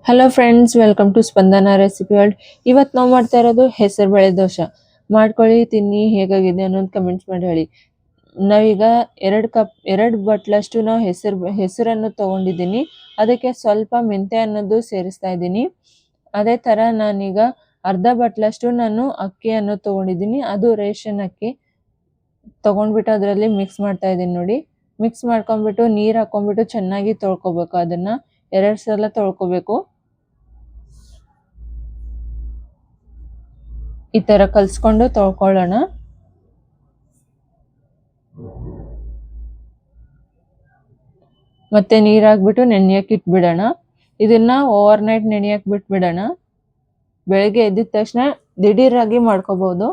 Hello friends, welcome to Spandana recipe world. ಇವತ್ತು ನಾವು ಮಾಡ್ತಾ ಇರೋದು ಹೆಸರು ಬೇಳೆ ದೋಸೆ. ಮಾಡ್ಕೊಳ್ಳಿ, ತಿನ್ನಿ, ಹೇಗಾಗಿದೆ ಅನ್ನೋದು ಕಮೆಂಟ್ಸ್ ಮಾಡಿ ಹೇಳಿ. ನಾವೀಗ 2 ಬಟ್ಲಷ್ಟು ನಾವು ಹೆಸರನ್ನು ತೊಗೊಂಡಿದ್ದೀನಿ. ಅದಕ್ಕೆ ಸ್ವಲ್ಪ ಮೆಂತ್ಯ ಅನ್ನೋದು ಸೇರಿಸ್ತಾ ಇದ್ದೀನಿ. ಅದೇ ಥರ ನಾನೀಗ ಅರ್ಧ ಬಟ್ಲಷ್ಟು ನಾನು ಅಕ್ಕಿಯನ್ನು ತೊಗೊಂಡಿದ್ದೀನಿ. ಅದು ರೇಷನ್ ಅಕ್ಕಿ ತೊಗೊಂಡ್ಬಿಟ್ಟು ಅದರಲ್ಲಿ ಮಿಕ್ಸ್ ಮಾಡ್ತಾ ಇದ್ದೀನಿ ನೋಡಿ. ಮಿಕ್ಸ್ ಮಾಡ್ಕೊಂಡ್ಬಿಟ್ಟು ನೀರು ಹಾಕೊಂಡ್ಬಿಟ್ಟು ಚೆನ್ನಾಗಿ ತೊಳ್ಕೊಬೇಕು. ಅದನ್ನು 2 ಸಲ ತೊಳ್ಕೊಬೇಕು. ಈ ತರ ಕಲ್ಸ್ಕೊಂಡು ತೊಳ್ಕೊಳ್ಳೋಣ. ಮತ್ತೆ ನೀರ್ ಹಾಕ್ಬಿಟ್ಟು ನೆನೆಯಕ್ಕೆ ಇಟ್ಬಿಡೋಣ. ಇದನ್ನ ಓವರ್ ನೈಟ್ ನೆನೆಯಕ್ಕೆ ಬಿಟ್ಬಿಡೋಣ. ಬೆಳಗ್ಗೆ ಎದ್ದಿದ ತಕ್ಷಣ ದಿಢೀರಾಗಿ ಮಾಡ್ಕೋಬಹುದು.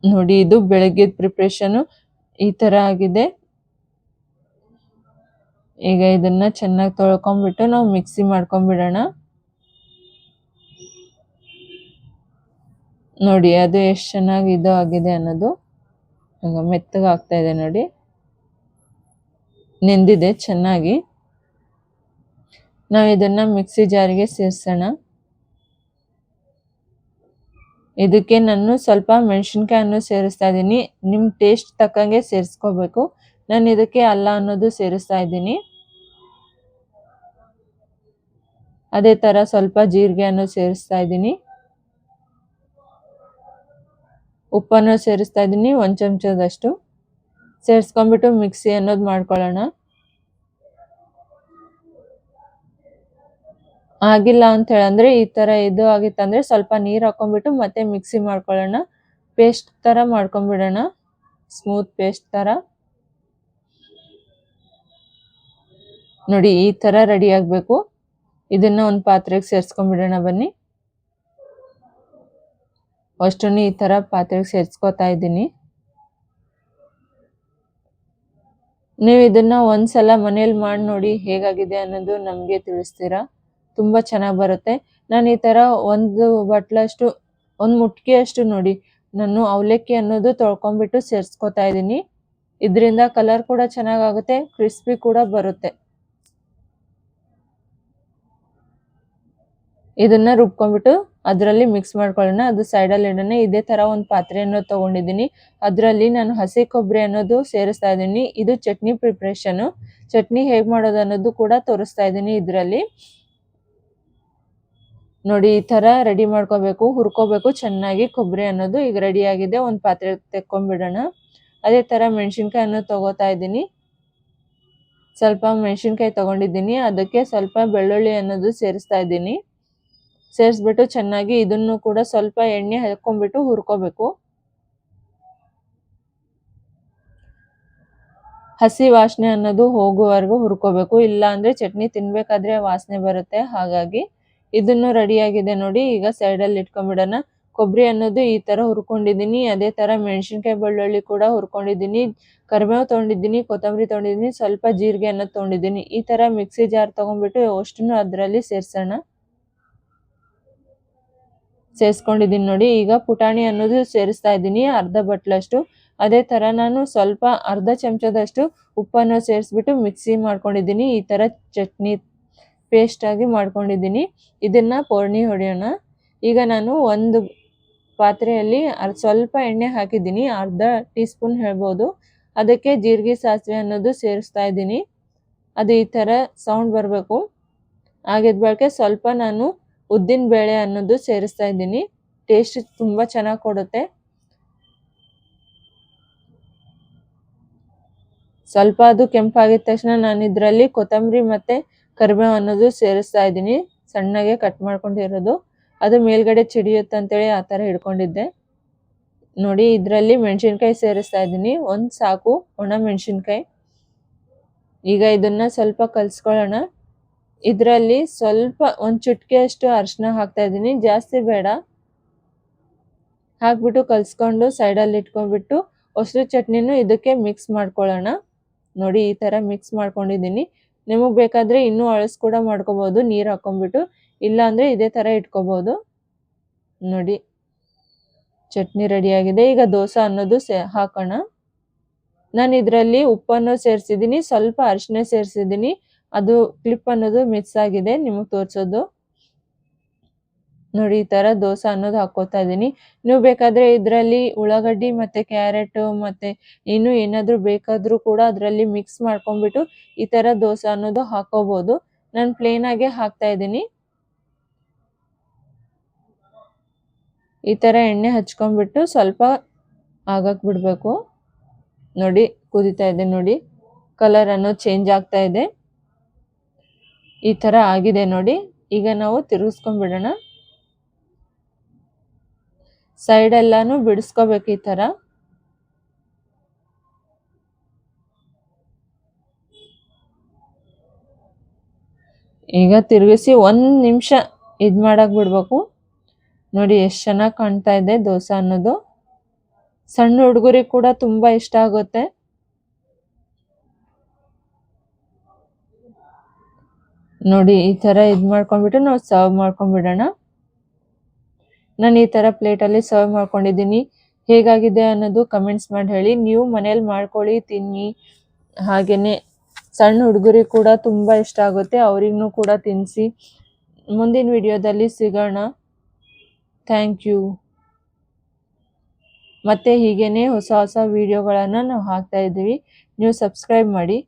ನೋಡಿ, ಇದು ಬೆಳಗ್ಗೆ ಪ್ರಿಪ್ರೇಷನ್ ಈ ತರ ಆಗಿದೆ. ಈಗ ಇದನ್ನ ಚೆನ್ನಾಗಿ ತೊಳ್ಕೊಂಡ್ಬಿಟ್ಟು ನಾವು ಮಿಕ್ಸಿ ಮಾಡ್ಕೊಂಡ್ಬಿಡೋಣ. ನೋಡಿ, ಅದು ಎಷ್ಟು ಚೆನ್ನಾಗಿ ಇದು ಆಗಿದೆ ಅನ್ನೋದು. ಮೆತ್ತಗೆ ಆಗ್ತಾ ಇದೆ ನೋಡಿ, ನೆಂದಿದೆ ಚೆನ್ನಾಗಿ. ನಾವು ಇದನ್ನ ಮಿಕ್ಸಿ ಜಾರಿಗೆ ಸೇರಿಸೋಣ. ಇದಕ್ಕೆ ನಾನು ಸ್ವಲ್ಪ ಮೆಣಸಿನ್ಕಾಯನ್ನು ಸೇರಿಸ್ತಾ ಇದ್ದೀನಿ. ನಿಮ್ಮ ಟೇಸ್ಟ್ ತಕ್ಕಂಗೆ ಸೇರಿಸ್ಕೋಬೇಕು. ನಾನು ಇದಕ್ಕೆ ಅಲ್ಲ ಅನ್ನೋದು ಸೇರಿಸ್ತಾ ಇದ್ದೀನಿ. ಅದೇ ತರ ಸ್ವಲ್ಪ ಜೀರಿಗೆಯನ್ನು ಸೇರಿಸ್ತಾ ಇದ್ದೀನಿ. ಉಪ್ಪನ್ನು ಸೇರಿಸ್ತಾ ಇದ್ದೀನಿ 1 ಚಮಚದಷ್ಟು. ಸೇರಿಸ್ಕೊಂಡ್ಬಿಟ್ಟು ಮಿಕ್ಸಿ ಅನ್ನೋದು ಮಾಡ್ಕೊಳ್ಳೋಣ. ಆಗಿಲ್ಲ ಅಂತ ಹೇಳಂದ್ರೆ ಈ ತರ ಇದು ಆಗಿತ್ತಂದ್ರೆ ಸ್ವಲ್ಪ ನೀರು ಹಾಕೊಂಡ್ಬಿಟ್ಟು ಮತ್ತೆ ಮಿಕ್ಸಿ ಮಾಡ್ಕೊಳ್ಳೋಣ. ಪೇಸ್ಟ್ ತರ ಮಾಡ್ಕೊಂಡ್ಬಿಡೋಣ, ಸ್ಮೂತ್ ಪೇಸ್ಟ್ ತರ. ನೋಡಿ, ಈ ತರ ರೆಡಿ ಆಗ್ಬೇಕು. ಇದನ್ನ ಒಂದು ಪಾತ್ರೆಗೆ ಸೇರಿಸ್ಕೊಂಡ್ಬಿಡೋಣ ಬನ್ನಿ. ಅಷ್ಟನ್ನು ಈ ತರ ಪಾತ್ರೆಗೆ ಸೇರಿಸ್ಕೊತಾ ಇದ್ದೀನಿ. ನೀವು ಇದನ್ನ ಒಂದ್ಸಲ ಮನೇಲಿ ಮಾಡಿ ನೋಡಿ, ಹೇಗಾಗಿದೆ ಅನ್ನೋದು ನಮಗೆ ತಿಳಿಸ್ತೀರಾ. ತುಂಬಾ ಚೆನ್ನಾಗಿ ಬರುತ್ತೆ. ನಾನು ಈ ತರ ಒಂದು ಬಟ್ಲಷ್ಟು, ಒಂದು ಮುಟ್ಕಿಯಷ್ಟು ನೋಡಿ, ನಾನು ಅವಲಕ್ಕಿ ಅನ್ನೋದು ತೊಳ್ಕೊಂಡ್ಬಿಟ್ಟು ಸೇರಿಸ್ಕೊತಾ ಇದ್ದೀನಿ. ಇದರಿಂದ ಕಲರ್ ಕೂಡ ಚೆನ್ನಾಗಾಗುತ್ತೆ, ಕ್ರಿಸ್ಪಿ ಕೂಡ ಬರುತ್ತೆ. ಇದನ್ನ ರುಬ್ಕೊಂಡ್ಬಿಟ್ಟು ಅದರಲ್ಲಿ ಮಿಕ್ಸ್ ಮಾಡ್ಕೊಳ್ಳೋಣ. ಅದು ಸೈಡಲ್ಲಿ ಇಡೋಣ. ಇದೇ ತರ ಒಂದು ಪಾತ್ರೆಯನ್ನು ತಗೊಂಡಿದ್ದೀನಿ. ಅದರಲ್ಲಿ ನಾನು ಹಸಿ ಕೊಬ್ಬರಿ ಅನ್ನೋದು ಸೇರಿಸ್ತಾ ಇದ್ದೀನಿ. ಇದು ಚಟ್ನಿ ಪ್ರಿಪ್ರೇಷನ್. ಚಟ್ನಿ ಹೇಗೆ ಮಾಡೋದು ಅನ್ನೋದು ಕೂಡ ತೋರಿಸ್ತಾ ಇದ್ದೀನಿ ಇದರಲ್ಲಿ. ನೋಡಿ, ಈ ತರ ರೆಡಿ ಮಾಡ್ಕೋಬೇಕು, ಹುರ್ಕೋಬೇಕು ಚೆನ್ನಾಗಿ ಕೊಬ್ಬರಿ ಅನ್ನೋದು. ಈಗ ರೆಡಿ ಆಗಿದೆ. ಒಂದು ಪಾತ್ರೆ ತೆಕ್ಕೊಂಡ್ಬಿಡೋಣ. ಅದೇ ತರ ಮೆಣಸಿನ್ಕಾಯನ್ನು ತಗೋತಾ ಇದ್ದೀನಿ. ಸ್ವಲ್ಪ ಮೆಣಸಿನ್ಕಾಯಿ ತಗೊಂಡಿದ್ದೀನಿ. ಅದಕ್ಕೆ ಸ್ವಲ್ಪ ಬೆಳ್ಳುಳ್ಳಿ ಅನ್ನೋದು ಸೇರಿಸ್ತಾ ಇದ್ದೀನಿ. ಸೇರಿಸ್ಬಿಟ್ಟು ಚೆನ್ನಾಗಿ ಇದನ್ನು ಕೂಡ ಸ್ವಲ್ಪ ಎಣ್ಣೆ ಹಾಕೊಂಡ್ಬಿಟ್ಟು ಹುರ್ಕೋಬೇಕು. ಹಸಿ ವಾಸನೆ ಅನ್ನೋದು ಹೋಗುವವರೆಗೂ ಹುರ್ಕೋಬೇಕು. ಇಲ್ಲ ಅಂದ್ರೆ ಚಟ್ನಿ ತಿನ್ಬೇಕಾದ್ರೆ ವಾಸನೆ ಬರುತ್ತೆ. ಹಾಗಾಗಿ ಇದನ್ನು ರೆಡಿ ಆಗಿದೆ ನೋಡಿ. ಈಗ ಸೈಡಲ್ಲಿ ಇಟ್ಕೊಂಡ್ಬಿಡೋಣ. ಕೊಬ್ಬರಿ ಅನ್ನೋದು ಈ ತರ ಹುರ್ಕೊಂಡಿದ್ದೀನಿ. ಅದೇ ತರ ಮೆಣಸಿನ್ಕಾಯಿ ಬೆಳ್ಳುಳ್ಳಿ ಕೂಡ ಹುರ್ಕೊಂಡಿದ್ದೀನಿ. ಕರಿಬೇವು ತೊಗೊಂಡಿದ್ದೀನಿ, ಕೊತ್ತಂಬರಿ ತೊಗೊಂಡಿದ್ದೀನಿ, ಸ್ವಲ್ಪ ಜೀರಿಗೆ ಅನ್ನೋದು ತೊಗೊಂಡಿದ್ದೀನಿ. ಈ ತರ ಮಿಕ್ಸಿ ಜಾರ್ ತಗೊಂಡ್ಬಿಟ್ಟು ಅಷ್ಟನ್ನು ಅದರಲ್ಲಿ ಸೇರಿಸ್ಕೊಂಡಿದ್ದೀನಿ ನೋಡಿ. ಈಗ ಪುಟಾಣಿ ಅನ್ನೋದು ಸೇರಿಸ್ತಾ ಇದ್ದೀನಿ, ಅರ್ಧ ಬಟ್ಲಷ್ಟು. ಅದೇ ತರ ನಾನು ಸ್ವಲ್ಪ ಅರ್ಧ ಚಮಚದಷ್ಟು ಉಪ್ಪನ್ನು ಸೇರಿಸ್ಬಿಟ್ಟು ಮಿಕ್ಸಿ ಮಾಡ್ಕೊಂಡಿದ್ದೀನಿ. ಈ ತರ ಚಟ್ನಿ ಪೇಸ್ಟ್ ಆಗಿ ಮಾಡ್ಕೊಂಡಿದ್ದೀನಿ. ಇದನ್ನ ಪೋರ್ಣಿ ಹೊಡೆಯೋಣ. ಈಗ ನಾನು ಒಂದು ಪಾತ್ರೆಯಲ್ಲಿ ಸ್ವಲ್ಪ ಎಣ್ಣೆ ಹಾಕಿದ್ದೀನಿ, ಅರ್ಧ ಟೀ ಸ್ಪೂನ್ ಹೇಳ್ಬೋದು. ಅದಕ್ಕೆ ಜೀರಿಗೆ ಸಾಸಿವೆ ಅನ್ನೋದು ಸೇರಿಸ್ತಾ ಇದ್ದೀನಿ. ಅದು ಈ ತರ ಸೌಂಡ್ ಬರಬೇಕು. ಆಗಿದ ಬಳಿಕ ಸ್ವಲ್ಪ ನಾನು ಉದ್ದಿನ ಬೇಳೆ ಅನ್ನೋದು ಸೇರಿಸ್ತಾ ಇದ್ದೀನಿ. ಟೇಸ್ಟ್ ತುಂಬಾ ಚೆನ್ನಾಗಿ ಕೊಡುತ್ತೆ. ಸ್ವಲ್ಪ ಅದು ಕೆಂಪಾಗಿದ ತಕ್ಷಣ ನಾನು ಇದರಲ್ಲಿ ಕೊತ್ತಂಬರಿ ಮತ್ತೆ ಕರಿಬೇವು ಅನ್ನೋದು ಸೇರಿಸ್ತಾ ಇದ್ದೀನಿ, ಸಣ್ಣಗೆ ಕಟ್ ಮಾಡ್ಕೊಂಡಿರೋದು. ಅದು ಮೇಲ್ಗಡೆ ಚಿಡಿಯುತ್ತೆ ಅಂತೇಳಿ ಆ ಥರ ಹಿಡ್ಕೊಂಡಿದ್ದೆ ನೋಡಿ. ಇದರಲ್ಲಿ ಮೆಣಸಿನ್ಕಾಯಿ ಸೇರಿಸ್ತಾ ಇದ್ದೀನಿ, ಒಂದು ಸಾಕು ಒಣ ಮೆಣಸಿನ್ಕಾಯಿ. ಈಗ ಇದನ್ನ ಸ್ವಲ್ಪ ಕಲಿಸ್ಕೊಳ್ಳೋಣ. ಇದರಲ್ಲಿ ಸ್ವಲ್ಪ ಒಂದು ಚುಟ್ಕೆಯಷ್ಟು ಅರಿಶಿನ ಹಾಕ್ತಾ ಇದ್ದೀನಿ, ಜಾಸ್ತಿ ಬೇಡ. ಹಾಕ್ಬಿಟ್ಟು ಕಲಿಸ್ಕೊಂಡು ಸೈಡಲ್ಲಿ ಇಟ್ಕೊಂಡ್ಬಿಟ್ಟು ಮೊಸರು ಚಟ್ನಿನೂ ಇದಕ್ಕೆ ಮಿಕ್ಸ್ ಮಾಡ್ಕೊಳ್ಳೋಣ. ನೋಡಿ, ಈ ಥರ ಮಿಕ್ಸ್ ಮಾಡ್ಕೊಂಡಿದ್ದೀನಿ. ನಿಮಗೆ ಬೇಕಾದರೆ ಇನ್ನೂ ಅಳಸ್ ಕೂಡ ಮಾಡ್ಕೋಬೋದು ನೀರು ಹಾಕ್ಕೊಂಡ್ಬಿಟ್ಟು. ಇಲ್ಲ ಅಂದರೆ ಇದೇ ಥರ ಇಟ್ಕೋಬೋದು. ನೋಡಿ, ಚಟ್ನಿ ರೆಡಿಯಾಗಿದೆ. ಈಗ ದೋಸೆ ಅನ್ನೋದು ಹಾಕೋಣ. ನಾನು ಇದರಲ್ಲಿ ಉಪ್ಪನ್ನು ಸೇರಿಸಿದ್ದೀನಿ, ಸ್ವಲ್ಪ ಅರಿಶಿನ ಸೇರಿಸಿದ್ದೀನಿ. ಅದು ಕ್ಲಿಪ್ ಅನ್ನೋದು ಮಿಸ್ ಆಗಿದೆ ನಿಮಗೆ ತೋರಿಸೋದು. ನೋಡಿ ಈ ತರ ದೋಸೆ ಅನ್ನೋದು ಹಾಕೋತಾ ಇದ್ದೀನಿ. ನೀವು ಬೇಕಾದ್ರೆ ಇದರಲ್ಲಿ ಉಳ್ಳಾಗಡ್ಡಿ ಮತ್ತೆ ಕ್ಯಾರೆಟ್ ಮತ್ತೆ ಇನ್ನು ಏನಾದರೂ ಬೇಕಾದ್ರೂ ಕೂಡ ಅದರಲ್ಲಿ ಮಿಕ್ಸ್ ಮಾಡ್ಕೊಂಡ್ಬಿಟ್ಟು ಈ ತರ ದೋಸೆ ಅನ್ನೋದು ಹಾಕೋಬಹುದು. ನಾನು ಪ್ಲೇನ್ ಆಗಿ ಹಾಕ್ತಾ ಇದ್ದೀನಿ. ಈ ತರ ಎಣ್ಣೆ ಹಚ್ಕೊಂಡ್ಬಿಟ್ಟು ಸ್ವಲ್ಪ ಆಗಕ್ಕೆ ಬಿಡಬೇಕು. ನೋಡಿ ಕುದೀತಾ ಇದೆ, ನೋಡಿ ಕಲರ್ ಅನ್ನೋದು ಚೇಂಜ್ ಆಗ್ತಾ ಇದೆ. ಈ ತರ ಆಗಿದೆ ನೋಡಿ. ಈಗ ನಾವು ತಿರುಗಿಸ್ಕೊಂಡ್ಬಿಡೋಣ. ಸೈಡ್ ಎಲ್ಲಾನು ಬಿಡಿಸ್ಕೋಬೇಕು ಈ ತರ. ಈಗ ತಿರುಗಿಸಿ 1 ನಿಮಿಷ ಇದು ಮಾಡಕ್ ಬಿಡ್ಬೇಕು. ನೋಡಿ ಎಷ್ಟು ಚೆನ್ನಾಗಿ ಕಾಣ್ತಾ ಇದೆ ದೋಸೆ ಅನ್ನೋದು. ಸಣ್ಣ ಹುಡುಗರಿಗೆ ಕೂಡ ತುಂಬಾ ಇಷ್ಟ ಆಗುತ್ತೆ. ನೋಡಿ ಈ ತರ ಇದು ಮಾಡ್ಕೊಂಡ್ಬಿಟ್ಟು ನಾವು ಸರ್ವ್ ಮಾಡ್ಕೊಂಡ್ಬಿಡೋಣ. ನಾನು ಈ ತರ ಪ್ಲೇಟಲ್ಲಿ ಸರ್ವ್ ಮಾಡ್ಕೊಂಡಿದ್ದೀನಿ. ಹೇಗಾಗಿದೆ ಅನ್ನೋದು ಕಮೆಂಟ್ಸ್ ಮಾಡಿ ಹೇಳಿ. ನೀವು ಮನೇಲಿ ಮಾಡ್ಕೊಳ್ಳಿ, ತಿನ್ನಿ. ಹಾಗೇನೆ ಸಣ್ಣ ಹುಡುಗರಿಗೆ ಕೂಡ ತುಂಬಾ ಇಷ್ಟ ಆಗುತ್ತೆ, ಅವರಿಗೂ ಕೂಡ ತಿನ್ನಿಸಿ. ಮುಂದಿನ ವಿಡಿಯೋದಲ್ಲಿ ಸಿಗೋಣ. Thank you. ಮತ್ತೆ ಹೀಗೇನೆ ಹೊಸ ಹೊಸ ವಿಡಿಯೋಗಳನ್ನು ನಾವು ಹಾಕ್ತಾ ಇದ್ದೀವಿ. ನೀವು ಸಬ್ಸ್ಕ್ರೈಬ್ ಮಾಡಿ.